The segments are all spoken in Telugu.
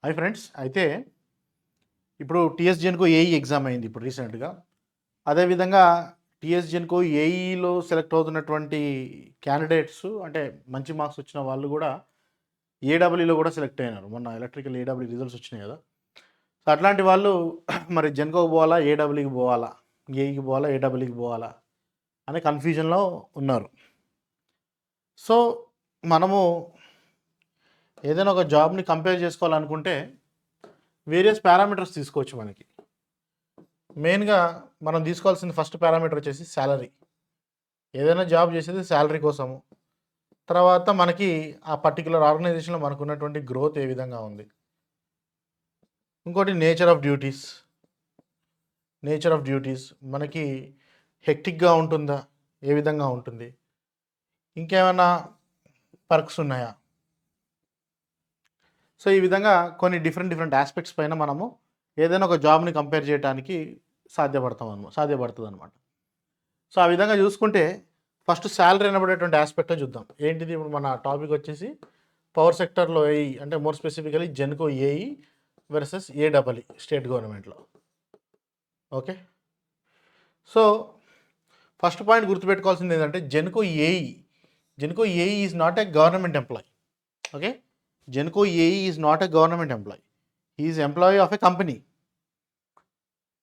Hi friends. అయితే ఇప్పుడు టీఎస్ జెన్‌కో ఏఈ ఎగ్జామ్ అయింది ఇప్పుడు రీసెంట్‌గా. అదేవిధంగా టీఎస్ జెన్‌కో ఏఈలో సెలెక్ట్ అవుతున్నటువంటి క్యాండిడేట్స్ అంటే మంచి మార్క్స్ వచ్చిన వాళ్ళు కూడా ఏడబ్ల్యూలో కూడా సెలెక్ట్ అయినారు. మొన్న ఎలక్ట్రికల్ ఏడబ్ల్యూ రిజల్ట్స్ వచ్చినాయి కదా! సో అట్లాంటి వాళ్ళు మరి జెన్‌కోకి పోవాలా? ఏడబ్ల్యూకి పోవాలా? ఏఈకి పోవాలా? ఏడబ్ల్యూకి పోవాలా? అనే కన్‌ఫ్యూజన్‌లో ఉన్నారు. సో మనము ఏదైనా ఒక జాబ్‌ని కంపేర్ చేసుకోవాలనుకుంటే వేరియస్ పారామీటర్స్ తీసుకోవచ్చు మనకి. మెయిన్‌గా మనం తీసుకోవాల్సిన ఫస్ట్ పారామీటర్ వచ్చేసి సాలరీ. ఏదైనా జాబ్ చేసేది సాలరీ కోసము. తర్వాత మనకి ఆ పర్టిక్యులర్ ఆర్గనైజేషన్‌లో మనకున్నటువంటి గ్రోత్ ఏ విధంగా ఉంది. ఇంకోటి nature of duties. Nature of duties మనకి హెక్టిక్‌గా ఉంటుందా? ఏ విధంగా ఉంటుంది? ఇంకేమన్నా పర్క్స్ ఉన్నాయా? సో, ఈ విధంగా కొన్ని డిఫరెంట్ యాస్పెక్ట్స్ పైన మనము ఏదైనా ఒక జాబ్‌ని కంపేర్ చేయటానికి సాధ్యపడుతదనమాట. సో, ఆ విధంగా చూసుకుంటే ఫస్ట్ సాలరీ అనబడేటువంటి యాస్పెక్టే చూద్దాం. ఏంటిది ఇప్పుడు మన టాపిక్ వచ్చేసి పవర్ సెక్టర్‌లో ఏఈ అంటే more specifically Genco AE versus AW state గవర్నమెంట్‌లో. ఓకే. సో, ఫస్ట్ పాయింట్ గుర్తుపెట్టుకోవాల్సింది ఏంటంటే Genco AE is not a government employee. Okay. Genco AE is not a government employee. He is employee of a company.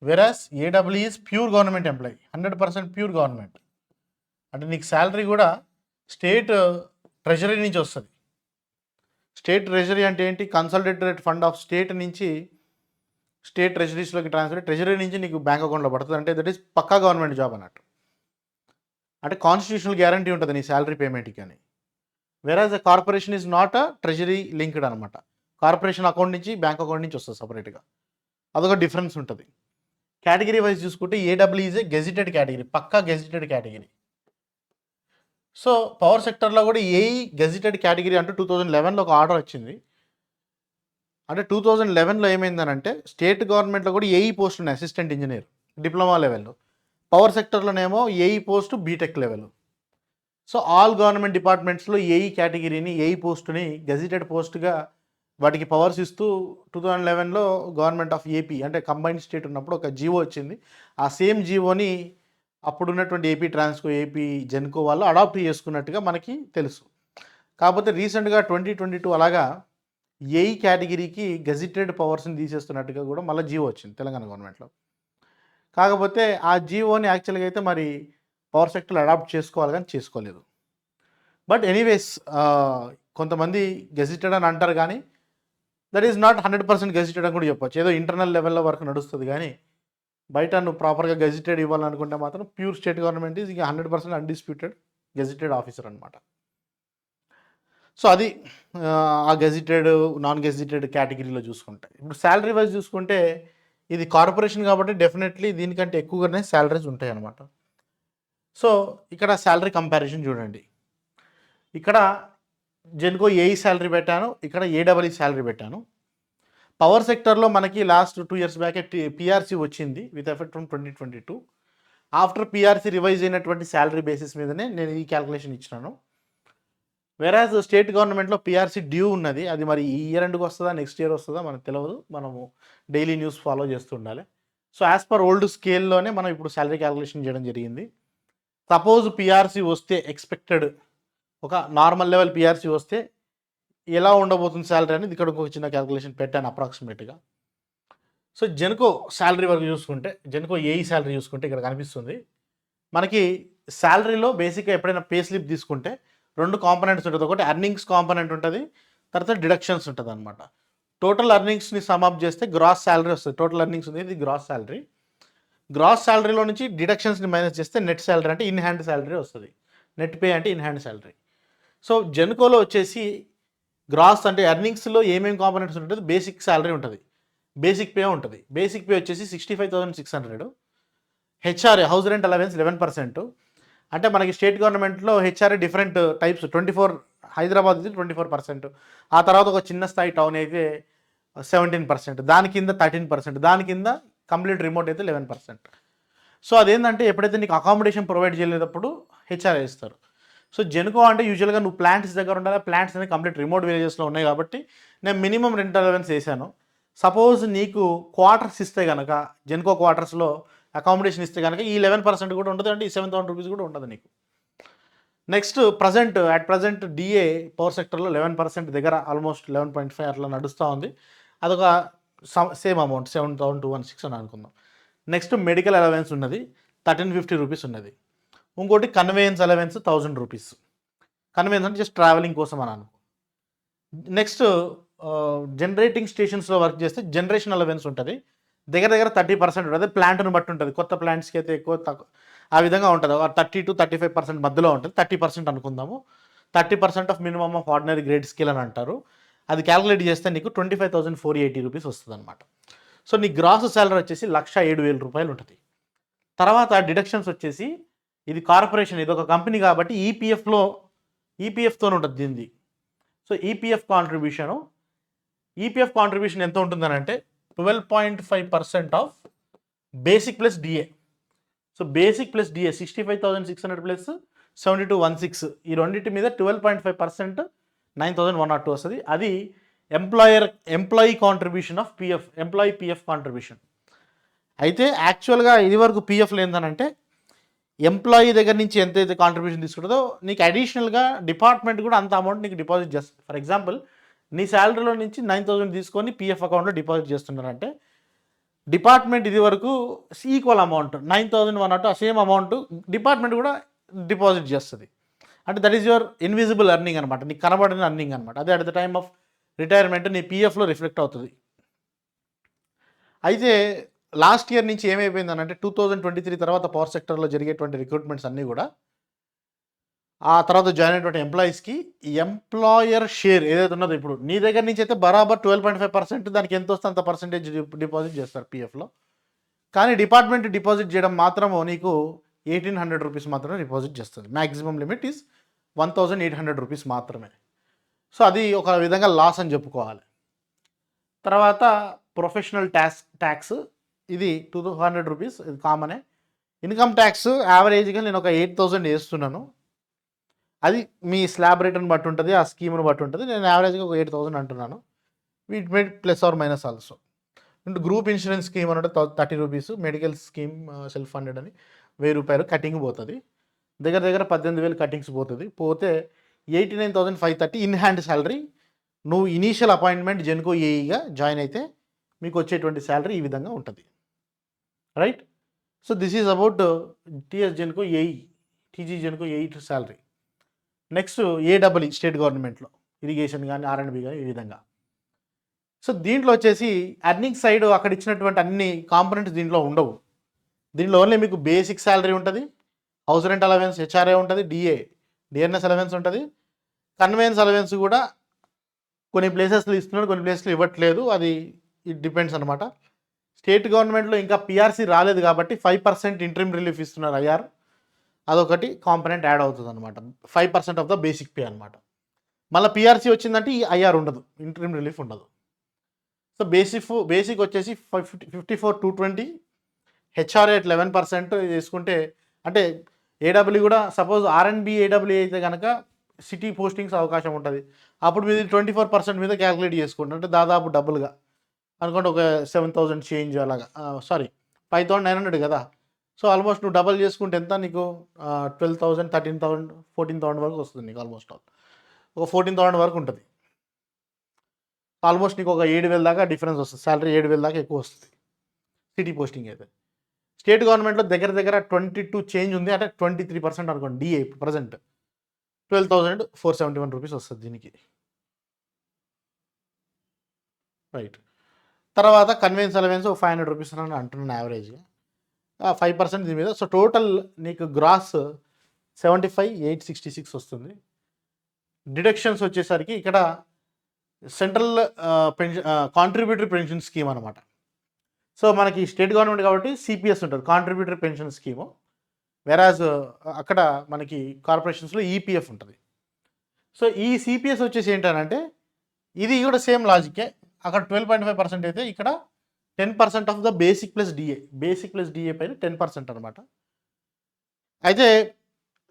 Versus AW is pure government employee. 100% pure government. అంటే నీకు శాలరీ కూడా స్టేట్ ట్రెజరీ నుంచి వస్తుంది. స్టేట్ ట్రెజరీ అంటే ఏంటి? కన్సాలిడేటెడ్ ఫండ్ ఆఫ్ స్టేట్ నుంచి స్టేట్ ట్రెజరీస్లోకి ట్రాన్స్ఫర్, ట్రెజరీ నుంచి నీకు బ్యాంక్ అకౌంట్లో పడుతుంది. అంటే దట్ ఈస్ పక్కా గవర్నమెంట్ జాబ్ అన్నట్టు. అంటే కాన్స్టిట్యూషనల్ గ్యారంటీ ఉంటుంది నీ శాలరీ పేమెంట్కి అని. Versus the corporation is not a treasury linked అనమాట. కార్పొరేషన్ అకౌంట్ నుంచి బ్యాంక్ అకౌంట్ నుంచి వస్తుంది సపరేట్గా. అదొక డిఫరెన్స్ ఉంటుంది. కేటగిరీ వైజ్ చూసుకుంటే AW is a gazetted category, పక్కా గెజిటెడ్ కేటగిరీ. సో పవర్ సెక్టర్లో కూడా ఏఈ గెజిటెడ్ కేటగిరీ అంటూ 2011లో ఒక ఆర్డర్ వచ్చింది. అంటే 2011లో ఏమైందనంటే స్టేట్ గవర్నమెంట్లో కూడా ఏఈ పోస్ట్ ఉన్నాయి, అసిస్టెంట్ ఇంజనీర్ డిప్లొమా లెవెల్లో. పవర్ సెక్టర్లోనేమో AE post B Tech level. So all government డిపార్ట్మెంట్స్లో ఏఈ కేటగిరీని, ఏఈ పోస్టుని గెజిటెడ్ పోస్ట్గా వాటికి పవర్స్ ఇస్తూ 2011లో గవర్నమెంట్ ఆఫ్ ఏపీ అంటే కంబైన్డ్ స్టేట్ ఉన్నప్పుడు ఒక జీవో వచ్చింది. ఆ సేమ్ జీవోని అప్పుడున్నటువంటి ఏపీ ట్రాన్స్కో, ఏపీ జెన్కో వాళ్ళు అడాప్ట్ చేసుకున్నట్టుగా మనకి తెలుసు. కాకపోతే రీసెంట్గా 2022 అలాగా ఏఈ కేటగిరీకి గెజిటెడ్ పవర్స్ని తీసేస్తున్నట్టుగా కూడా మళ్ళీ జీవో వచ్చింది తెలంగాణ గవర్నమెంట్లో. కాకపోతే ఆ జీవోని యాక్చువల్గా అయితే మరి పవర్ సెక్టర్ అడాప్ట్ చేసుకోవాలి కానీ చేసుకోలేదు. బట్ ఎనీవేస్ కొంతమంది గెజిటెడ్ అని అంటారు కానీ దట్ ఈస్ నాట్ 100% గెజిటెడ్ అని కూడా చెప్పొచ్చు. ఏదో ఇంటర్నల్ లెవెల్లో వరకు నడుస్తుంది కానీ బయట నువ్వు ప్రాపర్గా గెజిటెడ్ ఇవ్వాలనుకుంటే మాత్రం ప్యూర్ స్టేట్ గవర్నమెంట్ ఈజ్ ఇక 100% అన్డిస్ప్యూటెడ్ గెజిటెడ్ ఆఫీసర్ అనమాట. సో అది ఆ గెజిటెడ్ నాన్ గెజిటెడ్ కేటగిరీలో చూసుకుంటే. ఇప్పుడు శాలరీ వైజ్ చూసుకుంటే ఇది కార్పొరేషన్ కాబట్టి డెఫినెట్లీ దీనికంటే ఎక్కువగానే శాలరీస్ ఉంటాయి అన్నమాట. సో ఇక్కడ శాలరీ కంపారిజన్ చూడండి. ఇక్కడ జెన్కో ఏఈ శాలరీ పెట్టాను, ఇక్కడ ఏడబ్ల్యూ శాలరీ పెట్టాను. పవర్ సెక్టర్లో మనకి లాస్ట్ 2 years బ్యాకే పిఆర్సీ వచ్చింది with effect from 2022. After PRC revise అయినటువంటి శాలరీ బేసిస్ మీదనే నేను ఈ క్యాల్కులేషన్ ఇచ్చినాను. వెరాజ్ స్టేట్ గవర్నమెంట్లో పిఆర్సీ డ్యూ ఉన్నది. అది మరి ఈ ఇయర్ ఎండ్కి వస్తుందా, నెక్స్ట్ ఇయర్ వస్తుందా మనకు తెలియదు. మనము డైలీ న్యూస్ ఫాలో చేస్తూ ఉండాలి. సో యాజ్ పర్ ఓల్డ్ స్కేల్లోనే మనం ఇప్పుడు శాలరీ క్యాల్కులేషన్ చేయడం జరిగింది. సపోజ్ పిఆర్సీ వస్తే ఎక్స్పెక్టెడ్ ఒక నార్మల్ లెవెల్ పిఆర్సీ వస్తే ఎలా ఉండబోతుంది శాలరీ అనేది ఇక్కడ ఒక చిన్న క్యాల్కులేషన్ పెట్టాను అప్రాక్సిమేట్గా. సో జెన్కో శాలరీ వరకు చూసుకుంటే, జెన్కో ఏఈ శాలరీ చూసుకుంటే ఇక్కడ కనిపిస్తుంది మనకి. శాలరీలో బేసిక్గా ఎప్పుడైనా పే స్లిప్ తీసుకుంటే 2 కాంపనెంట్స్ ఉంటుంది. ఒకటి అర్నింగ్స్ కాంపనెంట్ ఉంటుంది, తర్వాత డిడక్షన్స్ ఉంటుంది అనమాట. టోటల్ అర్నింగ్స్ని సమ్అప్ చేస్తే గ్రాస్ శాలరీ వస్తుంది. టోటల్ అర్నింగ్స్ ఉంది, ఇది గ్రాస్ శాలరీ. గ్రాస్ శాలరీలో నుంచి డిడక్షన్స్ని మైనస్ చేస్తే నెట్ శాలరీ అంటే ఇన్ హ్యాండ్ శాలరీ వస్తుంది. నెట్ పే అంటే ఇన్ హ్యాండ్ శాలరీ. సో జెన్కోలో వచ్చేసి గ్రాస్ అంటే ఎర్నింగ్స్లో ఏమేమి కాంపనెంట్స్ ఉంటుంది, బేసిక్ శాలరీ ఉంటుంది, బేసిక్ పే ఉంటుంది. బేసిక్ పే వచ్చేసి 65,600. HRA house rent allowance 11%. అంటే మనకి స్టేట్ గవర్నమెంట్లో హెచ్ఆర్ఏ డిఫరెంట్ టైప్స్ 24, హైదరాబాద్ ఇది 24%. ఆ తర్వాత ఒక చిన్న స్థాయి టౌన్ అయితే 17%, దాని కింద 13%, దాని కింద కంప్లీట్ రిమోట్ అయితే 11%. సో అదేంటంటే ఎప్పుడైతే నీకు అకామిడేషన్ ప్రొవైడ్ చేయలేనప్పుడు హెచ్ఆర్ఏ ఇస్తారు. సో జెన్కో అంటే యూజువల్గా నువ్వు ప్లాంట్స్ దగ్గర ఉండాలి, ప్లాంట్స్ అనేది కంప్లీట్ రిమోట్ విలేజెస్లో ఉన్నాయి కాబట్టి నేను మినిమం రెంట్ అలవెన్స్ వేసాను. సపోజ్ నీకు క్వార్టర్స్ ఇస్తే కనుక జెన్కో క్వార్టర్స్లో అకామిడేషన్ ఇస్తే కనుక ఈ 11% కూడా ఉంటుంది, అంటే ఈ 7,000 రూపీస్ కూడా ఉంటుంది నీకు. Next at present DA power సెక్టర్లో 11% దగ్గర ఆల్మోస్ట్ 11.5 అట్లా నడుస్తూ ఉంది. అదొక సేమ్ అమౌంట్ 7,216 అని అనుకుందాం. నెక్స్ట్ మెడికల్ అలవెన్స్ ఉన్నది 1,350 రూపీస్ ఉన్నది. ఇంకోటి కన్వేయన్స్ అలవెన్స్ 1,000 రూపీస్. కన్వేయన్స్ అంటే జస్ట్ ట్రావెలింగ్ కోసం అని అనుకో. నెక్స్ట్ జనరేటింగ్ స్టేషన్స్లో వర్క్ చేస్తే జనరేషన్ అలవెన్స్ ఉంటుంది, దగ్గర దగ్గర 30% ఉంటుంది. ప్లాంట్ను బట్టి ఉంటుంది, కొత్త ప్లాంట్స్కి అయితే ఎక్కువ తక్కువ ఆ విధంగా ఉంటుంది. 30 to 35% మధ్యలో ఉంటుంది. 30% అనుకుందాము. 30% of minimum of ordinary grade scale అని అంటారు. అది క్యాలిక్యులేట్ చేస్తే నీకు 25,480 రూపీస్ వస్తుంది అనమాట. సో నీ గ్రాస్ శాలరీ వచ్చేసి 1,07,000 రూపాయలు ఉంటుంది. తర్వాత డిడక్షన్స్ వచ్చేసి ఇది కార్పొరేషన్, ఇది ఒక కంపెనీ కాబట్టి ఈపీఎఫ్తో ఉంటుంది దీనిది. సో ఈపీఎఫ్ కాంట్రిబ్యూషన్ ఎంత ఉంటుందని అంటే 12.5% of basic plus DA. So basic plus DA 65,600 plus 7216 ఈ రెండింటి మీద 12.5% 9,102 వస్తుంది. అది employee contribution of PF, employee PF contribution. అయితే యాక్చువల్గా ఇది వరకు పిఎఫ్లో ఏంటంటే ఎంప్లాయీ దగ్గర నుంచి ఎంతైతే కాంట్రిబ్యూషన్ తీసుకుంటుందో నీకు అడిషనల్గా డిపార్ట్మెంట్ కూడా అంత అమౌంట్ నీకు డిపాజిట్ చేస్తుంది. ఫర్ ఎగ్జాంపుల్ నీ శాలరీలో నుంచి 9,000 తీసుకొని పిఎఫ్ అకౌంట్లో డిపాజిట్ చేస్తున్నారంటే డిపార్ట్మెంట్ ఇది వరకు ఈక్వల్ అమౌంట్ 9,102 ఆ సేమ్ అమౌంట్ డిపార్ట్మెంట్ కూడా డిపాజిట్ చేస్తుంది. అంటే that is your invisible earning అనమాట, నీకు కనబడిన ఎర్నింగ్ అనమాట. అదే at the time of retirement నీ పిఎఫ్లో రిఫ్లెక్ట్ అవుతుంది. అయితే లాస్ట్ ఇయర్ నుంచి ఏమైపోయిందని అంటే 2023 తర్వాత పవర్ సెక్టర్లో జరిగేటువంటి రిక్రూట్మెంట్స్ అన్నీ కూడా ఆ తర్వాత జాయిన్ అయినటువంటి ఎంప్లాయీస్కి ఎంప్లాయర్ షేర్ ఏదైతే ఉన్నదో ఇప్పుడు నీ దగ్గర నుంచి అయితే బరాబర్ 12.5% దానికి ఎంత వస్తే అంత పర్సెంటేజ్ డిపాజిట్ చేస్తారు పిఎఫ్లో. కానీ డిపార్ట్మెంట్ డిపాజిట్ చేయడం మాత్రము నీకు 1,800 రూపీస్ మాత్రమే డిపాజిట్ చేస్తుంది. మ్యాక్సిమం లిమిట్ ఈస్ 1,800 రూపీస్ మాత్రమే. సో అది ఒక విధంగా లాస్ అని చెప్పుకోవాలి. తర్వాత ప్రొఫెషనల్ ట్యాక్స్ ఇది 200 రూపీస్, ఇది కామనే. ఇన్కమ్ ట్యాక్స్ యావరేజ్గా నేను ఒక 8,000 వేస్తున్నాను. అది మీ స్లాబ్ రేట్ని బట్టి ఉంటుంది, ఆ స్కీమ్ను బట్టి ఉంటుంది. నేను యావరేజ్గా ఒక 8,000 అంటున్నాను. వీట్ మేడ్ plus or minus also. And group insurance scheme అంటే 30 rupees, medical scheme self funded అని 1,000 రూపాయలు కటింగ్ పోతుంది. దగ్గర దగ్గర 18,000 కటింగ్స్ పోతే 89,530 ఇన్ హ్యాండ్ శాలరీ. నువ్వు ఇనీషియల్ అపాయింట్మెంట్ జెన్కో ఏఈగా జాయిన్ అయితే మీకు వచ్చేటువంటి శాలరీ ఈ విధంగా ఉంటుంది, right? So this is about TS Genco AE, TG Genco AE salary. Next AW state గవర్నమెంట్లో ఇరిగేషన్ కానీ ఆర్ఎండ్బి కానీ ఈ విధంగా. సో దీంట్లో వచ్చేసి ఎర్నింగ్ సైడ్ అక్కడ ఇచ్చినటువంటి అన్ని కాంపనెంట్స్ దీంట్లో ఉండవు. దీంట్లో ఓన్లీ మీకు బేసిక్ శాలరీ ఉంటుంది, హౌస్ రెంట్ అలవెన్స్ హెచ్ఆర్ఏ ఉంటుంది, డిఎన్ఎస్ అలవెన్స్ ఉంటుంది. కన్వేయన్స్ అలవెన్స్ కూడా కొన్ని ప్లేసెస్లో ఇస్తున్నాడు, కొన్ని ప్లేసెస్లో ఇవ్వట్లేదు. అది ఇట్ డిపెండ్స్ అనమాట. స్టేట్ గవర్నమెంట్లో ఇంకా పిఆర్సీ రాలేదు కాబట్టి 5% ఇంట్రీమ్ రిలీఫ్ ఇస్తున్నారు ఐఆర్. అదొకటి కాంపనెంట్ యాడ్ అవుతుంది అనమాట, 5% ఆఫ్ ద బేసిక్ పే అనమాట. మళ్ళీ పిఆర్సీ వచ్చిందంటే ఈ ఐఆర్ ఉండదు, ఇంట్రీమ్ రిలీఫ్ ఉండదు. సో బేసిక్ వచ్చేసి 54,220, హెచ్ఆర్ఏ 11% చేసుకుంటే అంటే ఏడబ్ల్యూ కూడా సపోజ్ ఆర్ఎండ్బి ఏడబ్ల్యూ అయితే కనుక సిటీ పోస్టింగ్స్ అవకాశం ఉంటుంది. అప్పుడు మీరు 24% మీద క్యాలిక్యులేట్ చేసుకోండి, అంటే దాదాపు డబుల్గా అనుకోండి, ఒక 7,000 చేంజ్ అలాగా, సారీ 5,900 కదా. సో ఆల్మోస్ట్ నువ్వు డబల్ చేసుకుంటే ఎంత నీకు 12,000, 13,000, 14,000 వరకు వస్తుంది నీకు. ఆల్మోస్ట్ ఒక 14,000 వరకు ఉంటుంది. ఆల్మోస్ట్ నీకు ఒక 7,000 దాకా డిఫరెన్స్ వస్తుంది, శాలరీ 7,000 దాకా ఎక్కువ వస్తుంది సిటీ పోస్టింగ్ అయితే. స్టేట్ గవర్నమెంట్లో దగ్గర దగ్గర 22 చేంజ్ ఉంది, అంటే 23% అనుకోండి. డిఏ ఇప్పుడు ప్రజెంట్ 12,471 రూపీస్ వస్తుంది దీనికి, రైట్. తర్వాత కన్వేయన్స్ అలవెన్స్ 500 రూపీస్ అని అంటున్నాను యావరేజ్గా, 5% దీని మీద. సో టోటల్ నీకు గ్రాస్ 75,866 వస్తుంది. డిడక్షన్స్ వచ్చేసరికి ఇక్కడ central pension contributory pension scheme అనమాట. సో మనకి స్టేట్ గవర్నమెంట్ కాబట్టి సిపిఎస్ ఉంటుంది, కాంట్రిబ్యూటరీ పెన్షన్ స్కీము. వెరాజ్ అక్కడ మనకి కార్పొరేషన్స్లో ఈపీఎఫ్ ఉంటుంది. సో ఈ సిపిఎస్ వచ్చేసి ఏంటంటే ఇది కూడా సేమ్ లాజికే. అక్కడ 12.5% అయితే ఇక్కడ 10% of the basic plus DA పైన 10% అనమాట. అయితే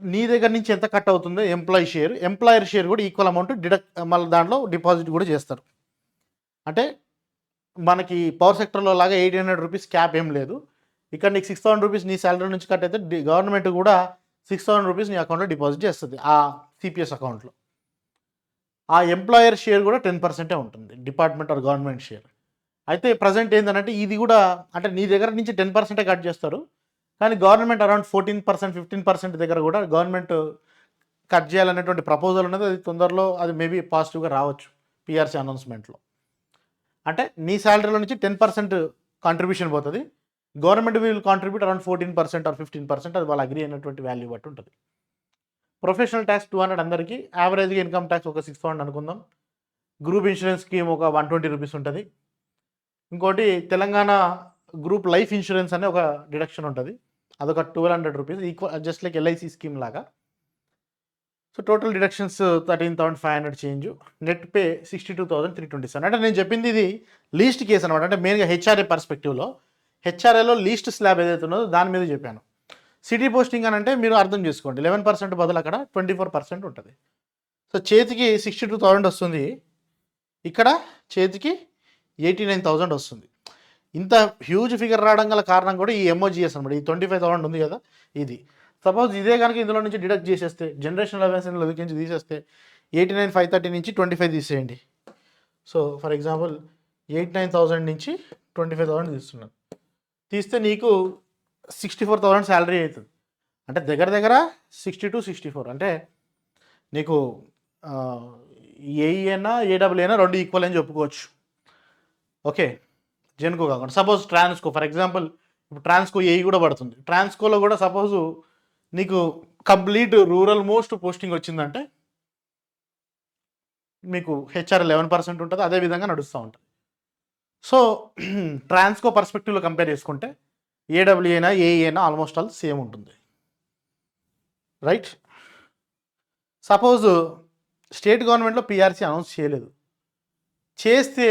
నీ దగ్గర నుంచి ఎంత కట్ అవుతుందో ఎంప్లాయర్ షేర్ కూడా ఈక్వల్ అమౌంట్ మళ్ళీ దాంట్లో డిపాజిట్ కూడా చేస్తారు. అంటే మనకి పవర్ సెక్టర్లో లాగా 1800 రూపీస్ క్యాప్ ఏం లేదు. ఇక్కడ నీకు 6000 రూపీస్ నీ శాలరీ నుంచి కట్ అయితే గవర్నమెంట్ కూడా 6000 రూపీస్ నీ అకౌంట్లో డిపాజిట్ చేస్తుంది ఆ సిపిఎస్ అకౌంట్లో. ఆ ఎంప్లాయర్ షేర్ కూడా 10% ఉంటుంది, డిపార్ట్మెంట్ ఆర్ గవర్నమెంట్ షేర్. అయితే ప్రజెంట్ ఏంటంటే ఇది కూడా అంటే నీ దగ్గర నుంచి 10% కట్ చేస్తారు, కానీ గవర్నమెంట్ అరౌండ్ 14%, 15% దగ్గర కూడా గవర్నమెంట్ కట్ చేయాలనేటువంటి ప్రపోజల్ ఉన్నది. అది తొందరలో అది మేబీ పాజిటివ్గా రావచ్చు పిఆర్సీ అనౌన్స్మెంట్లో. అంటే నీ శాలరీలో నుంచి 10% కాంట్రిబ్యూషన్ పోతుంది, government will contribute around 14% or 15%. అది వాళ్ళు అగ్రీ అయినటువంటి వాల్యూ బట్టి ఉంటుంది. ప్రొఫెషనల్ ట్యాక్స్ 200 అందరికీ, యావరేజ్గా ఇన్కమ్ ట్యాక్స్ ఒక 600 అనుకుందాం. గ్రూప్ ఇన్సూరెన్స్ స్కీమ్ ఒక 120 రూపీస్ ఉంటుంది. ఇంకోటి తెలంగాణ గ్రూప్ లైఫ్ ఇన్సూరెన్స్ అనే ఒక డిడక్షన్ ఉంటుంది, అదొక 1200 rupees, equal just like LIC scheme లాగా. So total deductions 13,500 change, net pay 62,327. అంటే నేను చెప్పింది ఇది లీస్ట్ కేసు అనమాట. అంటే మెయిన్గా హెచ్ఆర్ఏ పర్స్పెక్టివ్లో, హెచ్ఆర్ఏలో లీస్ట్ స్లాబ్ ఏదైతే ఉన్నదో దాని మీద చెప్పాను. సిటీ పోస్టింగ్ అని అంటే మీరు అర్థం చేసుకోండి, 11% బదులు అక్కడ 24% ఉంటుంది. సో చేతికి 62,000 వస్తుంది, ఇక్కడ చేతికి 89,000 వస్తుంది. ఇంత హ్యూజ్ ఫిగర్ రావడం గల కారణం కూడా ఈ ఎంఓజిఎస్ అనమాట. ఈ 25,000 ఉంది కదా, ఇది సపోజ్ ఇదే కనుక ఇందులో నుంచి డిడక్ట్ చేసేస్తే, జనరేషన్ అలవెన్స్ నుంచి తీసేస్తే 89,530 నుంచి 25 తీసేయండి. సో ఫర్ ఎగ్జాంపుల్ 89,000 నుంచి 25,000 తీస్తున్నాను, తీస్తే నీకు 64,000 శాలరీ అవుతుంది. అంటే దగ్గర దగ్గర 60-64. అంటే నీకు ఏఈనా ఏడబ్ల్యూనా రెండు ఈక్వల్ అని చెప్పుకోవచ్చు. ఓకే, జెన్కో కాకుండా సపోజ్ ట్రాన్స్కో, ఫర్ ఎగ్జాంపుల్ ఇప్పుడు ట్రాన్స్కో ఏఈ కూడా పడుతుంది. ట్రాన్స్కోలో కూడా సపోజు నీకు కంప్లీట్ రూరల్ మోస్ట్ పోస్టింగ్ వచ్చిందంటే మీకు హెచ్ఆర్ 11% ఉంటుంది, అదేవిధంగా నడుస్తూ ఉంటుంది. సో ట్రాన్స్కో పర్స్పెక్టివ్లో కంపేర్ చేసుకుంటే ఏడబ్ల్యూ అయినా ఏఈ అయినా ఆల్మోస్ట్ ఆల్ సేమ్ ఉంటుంది, రైట్? సపోజ్ స్టేట్ గవర్నమెంట్లో పిఆర్సీ అనౌన్స్ చేయలేదు, చేస్తే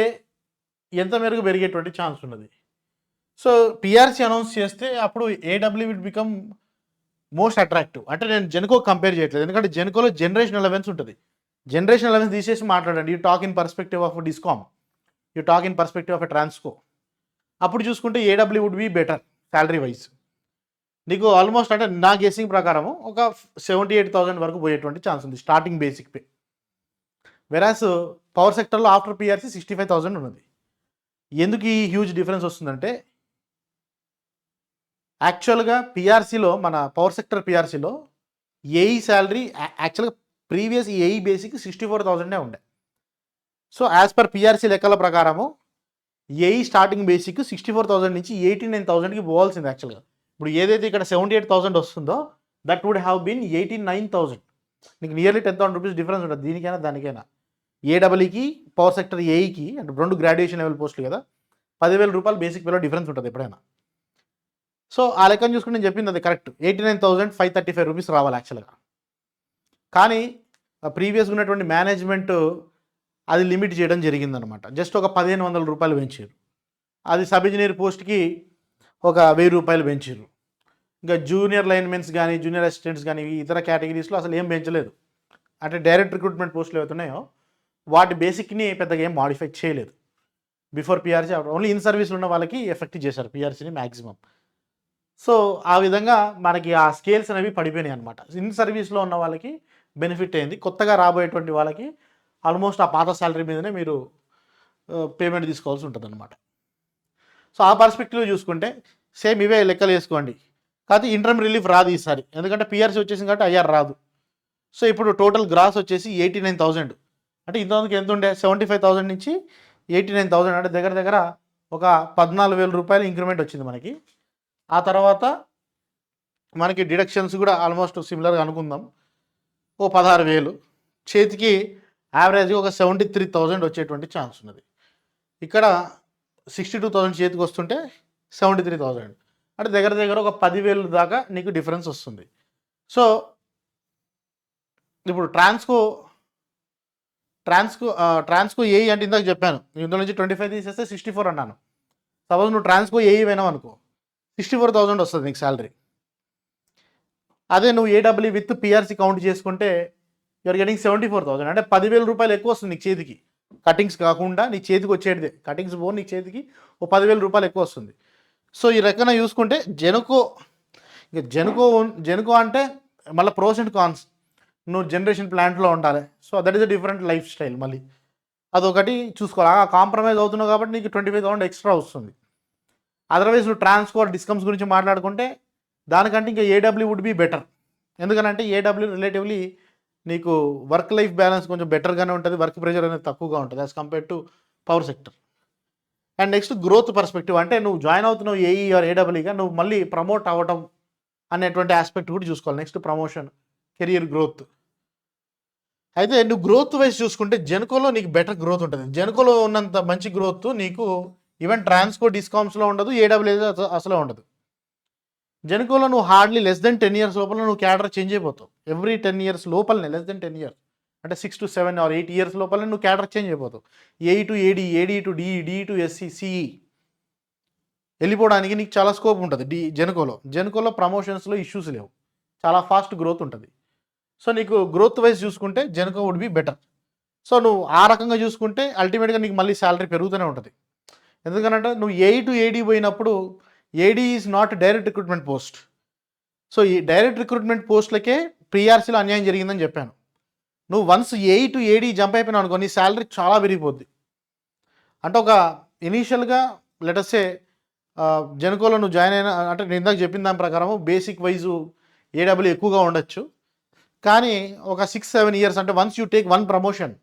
ఎంత మేరకు పెరిగేటువంటి ఛాన్స్ ఉన్నది. సో పిఆర్సీ అనౌన్స్ చేస్తే అప్పుడు AW will become most attractive. అంటే నేను జెన్కో కంపేర్ చేయట్లేదు, ఎందుకంటే జెన్కోలో జనరేషన్ అలవెన్స్ ఉంటుంది. జనరేషన్ అలవెన్స్ తీసేసి మాట్లాడండి, you talk in perspective of discom, you talk in perspective of a transco. అప్పుడు చూసుకుంటే AW would be better salary wise. నీకు ఆల్మోస్ట్ అంటే నా గెస్సింగ్ ప్రకారము ఒక 78,000 వరకు పోయేటువంటి ఛాన్స్ ఉంది స్టార్టింగ్ బేసిక్ పే. వెరాస్ పవర్ సెక్టర్లో ఆఫ్టర్ పిఆర్సీ 65,000 ఉన్నది. ఎందుకు ఈ హ్యూజ్ డిఫరెన్స్ వస్తుందంటే యాక్చువల్గా పిఆర్సీలో, మన పవర్ సెక్టర్ పిఆర్సీలో ఏఈ శాలరీ యాక్చువల్గా ప్రీవియస్ ఏఈ బేసిక్ 64,000 ఉండే. సో యాజ్ పర్ పిఆర్సీ లెక్కల ప్రకారము ఏఈ స్టార్టింగ్ బేసిక్ 64,000 నుంచి 89,000కి పోవాల్సింది యాక్చువల్గా. ఇప్పుడు ఏదైతే ఇక్కడ 78,000 వస్తుందో దట్ వుడ్ హ్యావ్ బీన్ 89,000. నీకు నియర్లీ 10,000 రూపీస్ డిఫరెన్స్ ఉంటుంది దీనికైనా దానికైనా. ఏడబ్ల్యూకి పవర్ సెక్టర్ ఏఈకి అంటే రెండు గ్రాడ్యుయేషన్ లెవెల్ పోస్టులు కదా, 10,000 రూపాయలు బేసిక్ పేలో డిఫరెన్స్ ఉంటుంది ఎప్పుడైనా. సో ఆ లెక్కను చూసుకుని నేను చెప్పింది అది కరెక్ట్, 89,535 రూపీస్ రావాలి యాక్చువల్గా. కానీ ప్రీవియస్గా ఉన్నటువంటి మేనేజ్మెంట్ అది లిమిట్ చేయడం జరిగిందనమాట. జస్ట్ ఒక 1,500 రూపాయలు పెంచారు. అది సబ్ ఇంజనీర్ పోస్ట్కి ఒక 1,000 రూపాయలు పెంచారు. ఇంకా జూనియర్ లైన్మెన్స్ కానీ జూనియర్ అసిస్టెంట్స్ కానీ ఇతర కేటగిరీస్లో అసలు ఏం పెంచలేదు. అంటే డైరెక్ట్ రిక్రూట్మెంట్ పోస్టులు ఏవైతున్నాయో వాటి బేసిక్ని పెద్దగా ఏం మాడిఫై చేయలేదు. బిఫోర్ పిఆర్సీ ఓన్లీ ఇన్ సర్వీస్లో ఉన్న వాళ్ళకి ఎఫెక్ట్ చేశారు పిఆర్సీని మ్యాక్సిమం. సో ఆ విధంగా మనకి ఆ స్కేల్స్ అనేవి పడిపోయినాయి అనమాట. ఇన్ సర్వీస్లో ఉన్న వాళ్ళకి బెనిఫిట్ అయింది, కొత్తగా రాబోయేటువంటి వాళ్ళకి ఆల్మోస్ట్ ఆ పాత శాలరీ మీదనే మీరు పేమెంట్ తీసుకోవాల్సి ఉంటుంది అనమాట. సో ఆ పర్స్పెక్టివ్లో చూసుకుంటే సేమ్ ఇవే లెక్కలు వేసుకోండి. కాకపోతే ఇంటర్మ్ రిలీఫ్ రాదు ఈసారి, ఎందుకంటే పిఆర్సీ వచ్చేసింది కాబట్టి ఐఆర్ రాదు. సో ఇప్పుడు టోటల్ గ్రాస్ వచ్చేసి 89,000. అంటే ఇంతమందికి ఎంత ఉండే 75,000 నుంచి 89,000, అంటే దగ్గర దగ్గర ఒక 14,000 రూపాయలు ఇంక్రిమెంట్ వచ్చింది మనకి. ఆ తర్వాత మనకి డిడక్షన్స్ కూడా ఆల్మోస్ట్ సిమిలర్గా అనుకుందాం, ఓ 16,000. చేతికి యావరేజ్గా ఒక 73,000 వచ్చేటువంటి ఛాన్స్ ఉన్నది. ఇక్కడ 62,000 చేతికి వస్తుంటే 73,000, అంటే దగ్గర దగ్గర ఒక 10,000 దాకా నీకు డిఫరెన్స్ వస్తుంది. సో ఇప్పుడు ట్రాన్స్కో ఏఈ అంటే ఇందాక చెప్పాను, ఇందులో నుంచి 25 తీసేస్తే 64 అన్నాను. సపోజ్ నువ్వు ట్రాన్స్కో ఏఈ పోయినావు అనుకో, 64,000 వస్తుంది నీకు శాలరీ. అదే నువ్వు ఏడబ్ల్యూ విత్ పిఆర్సీ కౌంట్ చేసుకుంటే యూఆర్ గెటింగ్ 74,000, అంటే 10,000 రూపాయలు ఎక్కువ వస్తుంది నీకు చేతికి. కటింగ్స్ కాకుండా నీ చేతికి వచ్చేటిదే, కటింగ్స్ పోను నీకు చేతికి ఓ 10,000 రూపాయలు ఎక్కువ వస్తుంది. సో ఈ రకంగా చూసుకుంటే జెనుకో, ఇక జెనుకో అంటే మళ్ళీ ప్రోస్ అండ్ కాన్స్. నువ్వు జనరేషన్ ప్లాంట్లో ఉండాలి, so that is a different life style. మళ్ళీ అదొకటి చూసుకోవాలి. ఆ కాంప్రమైజ్ అవుతున్నావు కాబట్టి నీకు 25,000 ఎక్స్ట్రా వస్తుంది. అదర్వైజ్ నువ్వు ట్రాన్స్కోర్ డిస్కమ్స్ గురించి మాట్లాడుకుంటే దానికంటే ఇంకా ఏడబ్ల్యూ వుడ్ బి బెటర్. ఎందుకంటే ఏడబ్ల్యూ రిలేటివ్లీ నీకు వర్క్ లైఫ్ బ్యాలెన్స్ కొంచెం బెటర్గానే ఉంటుంది, వర్క్ ప్రెషర్ అనేది తక్కువగా ఉంటుంది as compare to power sector. And next growth perspective, అంటే నువ్వు జాయిన్ అవుతున్నావు ఏఈ ఆర్ ఏడబ్ల్యూగా, నువ్వు మళ్ళీ ప్రమోట్ అవ్వటం అనేటువంటి ఆస్పెక్ట్ కూడా చూసుకోవాలి. Next promotion, career growth. అయితే నువ్వు గ్రోత్ వైజ్ చూసుకుంటే జెన్కోలో నీకు బెటర్ గ్రోత్ ఉంటుంది. జెన్కోలో ఉన్నంత మంచి గ్రోత్ నీకు ఈవెన్ ట్రాన్స్కో డిస్కామ్స్లో ఉండదు, ఏడబ్ల్యూ అసలు ఉండదు. జెన్కోలో నువ్వు హార్డ్లీ లెస్ దెన్ 10 years లోపల నువ్వు క్యాడర్ చేంజ్ అయిపోతావు. ఎవ్రీ 10 years లోపలనే, లెస్ దెన్ 10 years అంటే 6 to 7 or 8 years లోపల నువ్వు క్యాడర్ చేంజ్ అయిపోతావు. AE to AD, AD to DE, DE to SC, CE వెళ్ళిపోవడానికి నీకు చాలా స్కోప్ ఉంటుంది. జెన్కోలో ప్రమోషన్స్లో ఇష్యూస్ లేవు, చాలా ఫాస్ట్ గ్రోత్ ఉంటుంది. సో నీకు గ్రోత్ వైజ్ చూసుకుంటే Genco would be better. So నువ్వు ఆ రకంగా చూసుకుంటే అల్టిమేట్గా నీకు మళ్ళీ శాలరీ పెరుగుతూనే ఉంటుంది. ఎందుకంటే నువ్వు ఏఈ టు ఏడీ పోయినప్పుడు AD is not direct recruitment post. So ఈ డైరెక్ట్ రిక్రూట్మెంట్ పోస్ట్లకే పిఆర్సీలో అన్యాయం జరిగిందని చెప్పాను. నువ్వు once AE to AD jump అయిపోయినావు అనుకో, నీ శాలరీ చాలా పెరిగిపోద్ది. అంటే ఒక ఇనీషియల్గా లెటర్సే జెన్కోలో నువ్వు జాయిన్ అయినా, అంటే నేను ఇందాక చెప్పిన దాని ప్రకారం బేసిక్ వైజు ఏడబ్ల్యూ ఎక్కువగా ఉండొచ్చు, కానీ ఒక 6-7 years అంటే once you take one promotion,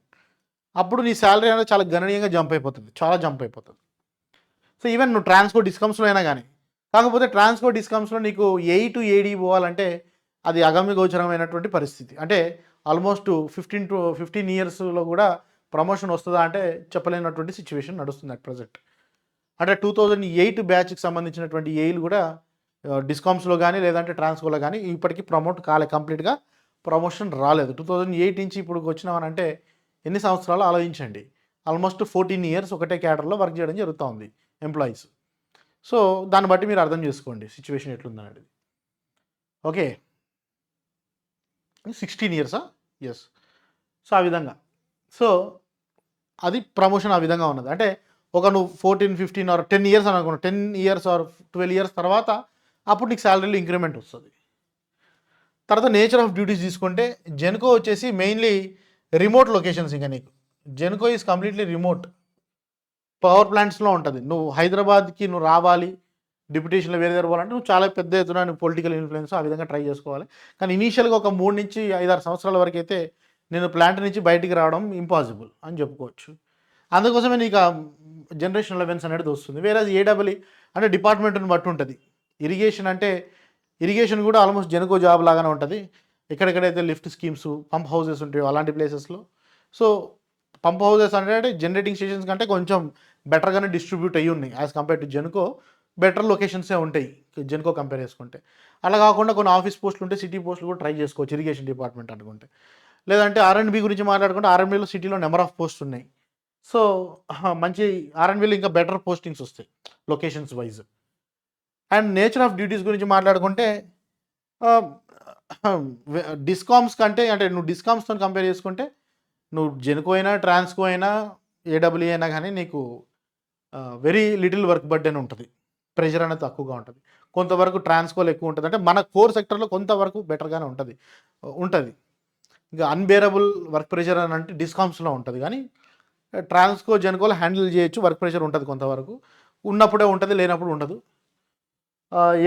అప్పుడు నీ శాలరీ అనేది చాలా గణనీయంగా జంప్ అయిపోతుంది, చాలా జంప్ అయిపోతుంది. సో ఈవెన్ నువ్వు ట్రాన్స్కో డిస్కమ్స్లో అయినా కానీ, కాకపోతే ట్రాన్స్కో డిస్కమ్స్లో నీకు ఏఈ టు ఏడీ పోవాలంటే అది అగమ్య గోచరమైనటువంటి పరిస్థితి. అంటే ఆల్మోస్ట్ 15 yearsలో కూడా ప్రమోషన్ వస్తుందా అంటే చెప్పలేనటువంటి సిచ్యువేషన్ నడుస్తుంది అట్ ప్రజెంట్. అంటే 2008 బ్యాచ్కి సంబంధించినటువంటి ఏఈలు కూడా డిస్కామ్స్లో కానీ లేదంటే ట్రాన్స్కోలో కానీ ఇప్పటికీ ప్రమోట్ కాలే, కంప్లీట్గా ప్రమోషన్ రాలేదు. 2008 నుంచి ఇప్పుడు వచ్చినామనంటే ఎన్ని సంవత్సరాలు ఆలోచించండి. ఆల్మోస్ట్ 14 years ఒకటే క్యాడర్లో వర్క్ చేయడం జరుగుతూ ఉంది ఎంప్లాయీస్. సో దాన్ని బట్టి మీరు అర్థం చేసుకోండి సిచ్యువేషన్ ఎట్లుందనేది. Okay, 16 years yes. సో ఆ విధంగా, సో అది ప్రమోషన్ ఆ విధంగా ఉన్నది. అంటే ఒక నువ్వు 14, 15 or 10 years అని అనుకున్నావు, 10 years or 12 years తర్వాత అప్పుడు నీకు శాలరీలో ఇంక్రిమెంట్ వస్తుంది. తర్వాత నేచర్ ఆఫ్ డ్యూటీస్ తీసుకుంటే జెన్కో వచ్చేసి మెయిన్లీ రిమోట్ లొకేషన్స్. ఇంకా నీకు Genco is completely remote, power ప్లాంట్స్లో ఉంటుంది. నువ్వు హైదరాబాద్కి నువ్వు రావాలి, డిప్యూటేషన్లో వేరే దగ్గర పోవాలంటే నువ్వు చాలా పెద్ద ఎత్తున నువ్వు పొలిటికల్ ఇన్ఫ్లుయెన్స్ ఆ విధంగా ట్రై చేసుకోవాలి. కానీ ఇనీషియల్గా ఒక 3 నుంచి 5-6 సంవత్సరాల వరకు అయితే నేను ప్లాంట్ నుంచి బయటికి రావడం ఇంపాసిబుల్ అని చెప్పుకోవచ్చు. అందుకోసమే నీకు ఆ జనరేషన్ లెవెన్స్ అనేది వస్తుంది. వేరే ఏడబ్ల్యూ అంటే డిపార్ట్మెంట్ని బట్టి ఉంటుంది. ఇరిగేషన్ కూడా ఆల్మోస్ట్ జెన్కో జాబ్ లాగానే ఉంటుంది. ఎక్కడెక్కడైతే లిఫ్ట్ స్కీమ్స్, పంప్ హౌసెస్ ఉంటాయో అలాంటి ప్లేసెస్లో. సో పంప్ హౌసెస్ అంటే జనరేటింగ్ స్టేషన్స్ కంటే కొంచెం బెటర్గానే డిస్ట్రిబ్యూట్ అయ్యి ఉన్నాయి as compare to Genco. Better లొకేషన్సే ఉంటాయి జెన్కో కంపేర్ చేసుకుంటే. అలా కాకుండా కొన్ని ఆఫీస్ పోస్టులు ఉంటే సిటీ పోస్టులు కూడా ట్రై చేసుకోవచ్చు ఇరిగేషన్ డిపార్ట్మెంట్ అనుకుంటే. లేదంటే ఆర్ఎండ్బి గురించి మాట్లాడుకుంటే ఆర్ఎండ్బిలో సిటీలో నెంబర్ ఆఫ్ పోస్ట్ ఉన్నాయి. సో మంచి ఆర్ఎండ్బిలో ఇంకా బెటర్ పోస్టింగ్స్ వస్తాయి locations wise. And nature of duties గురించి మాట్లాడుకుంటే డిస్కామ్స్ కంటే, అంటే నువ్వు డిస్కామ్స్తో కంపేర్ చేసుకుంటే నువ్వు జెన్కో అయినా ట్రాన్స్కో అయినా ఏడబ్ల్యూ అయినా కానీ నీకు వెరీ లిటిల్ వర్క్ బర్డెన్ ఉంటుంది, ప్రెషర్ అనేది తక్కువగా ఉంటుంది. కొంతవరకు ట్రాన్స్కోలో ఎక్కువ ఉంటుంది. అంటే మన కోర్ సెక్టర్లో కొంతవరకు బెటర్గానే ఉంటుంది. ఇంకా అన్బేరబుల్ వర్క్ ప్రెషర్ అని అంటే డిస్కామ్స్లో ఉంటుంది, కానీ ట్రాన్స్కో జెన్కోలో హ్యాండిల్ చేయొచ్చు. వర్క్ ప్రెషర్ ఉంటుంది కొంతవరకు, ఉన్నప్పుడే ఉంటుంది, లేనప్పుడు ఉండదు.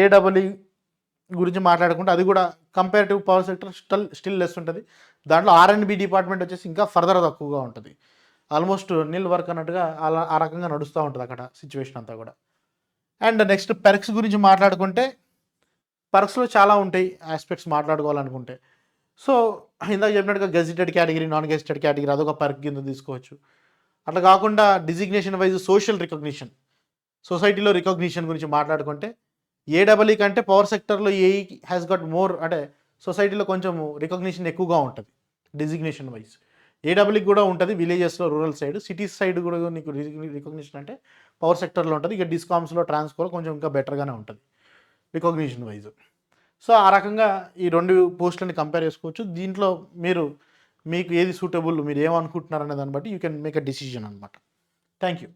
ఏడబ్ల్యూ గురించి మాట్లాడుకుంటే అది కూడా comparative power sector still less ఉంటుంది. దాంట్లో ఆర్ఎండ్బి డిపార్ట్మెంట్ వచ్చేసి ఇంకా ఫర్దర్ తక్కువగా ఉంటుంది. ఆల్మోస్ట్ నిల్ వర్క్ అన్నట్టుగా అలా ఆ రకంగా నడుస్తూ ఉంటుంది అక్కడ సిచ్యువేషన్ అంతా కూడా. అండ్ నెక్స్ట్ పెర్క్స్ గురించి మాట్లాడుకుంటే పెర్క్స్లో చాలా ఉంటాయి ఆస్పెక్ట్స్ మాట్లాడుకోవాలనుకుంటే. సో ఇందాక చెప్పినట్టుగా gazetted category, non gazetted category అదొక పెర్క్ కింద తీసుకోవచ్చు. అట్లా కాకుండా డిజిగ్నేషన్ వైజ్ సోషల్ రికగ్నిషన్, సొసైటీలో రికగ్నిషన్ గురించి మాట్లాడుకుంటే ఏడబ్ల్యూ కంటే పవర్ సెక్టర్లో ఏఈ హ్యాస్ గట్ మోర్, అంటే సొసైటీలో కొంచెం రికగ్నిషన్ ఎక్కువగా ఉంటుంది డిజిగ్నేషన్ వైజ్. ఏడబ్ల్యూకి కూడా ఉంటుంది విలేజెస్లో, రూరల్ సైడ్, సిటీస్ సైడ్ కూడా నీకు రికగ్నిషన్ అంటే పవర్ సెక్టర్లో ఉంటుంది. ఇక డిస్కామ్స్లో, ట్రాన్స్కోలో కొంచెం ఇంకా బెటర్గానే ఉంటుంది రికగ్నిషన్ వైజ్. సో ఆ రకంగా ఈ 2 పోస్టులని కంపేర్ చేసుకోవచ్చు. దీంట్లో మీకు ఏది సూటబుల్, మీరు ఏమనుకుంటున్నారనే దాన్ని బట్టి you can make a decision అనమాట. Thank you.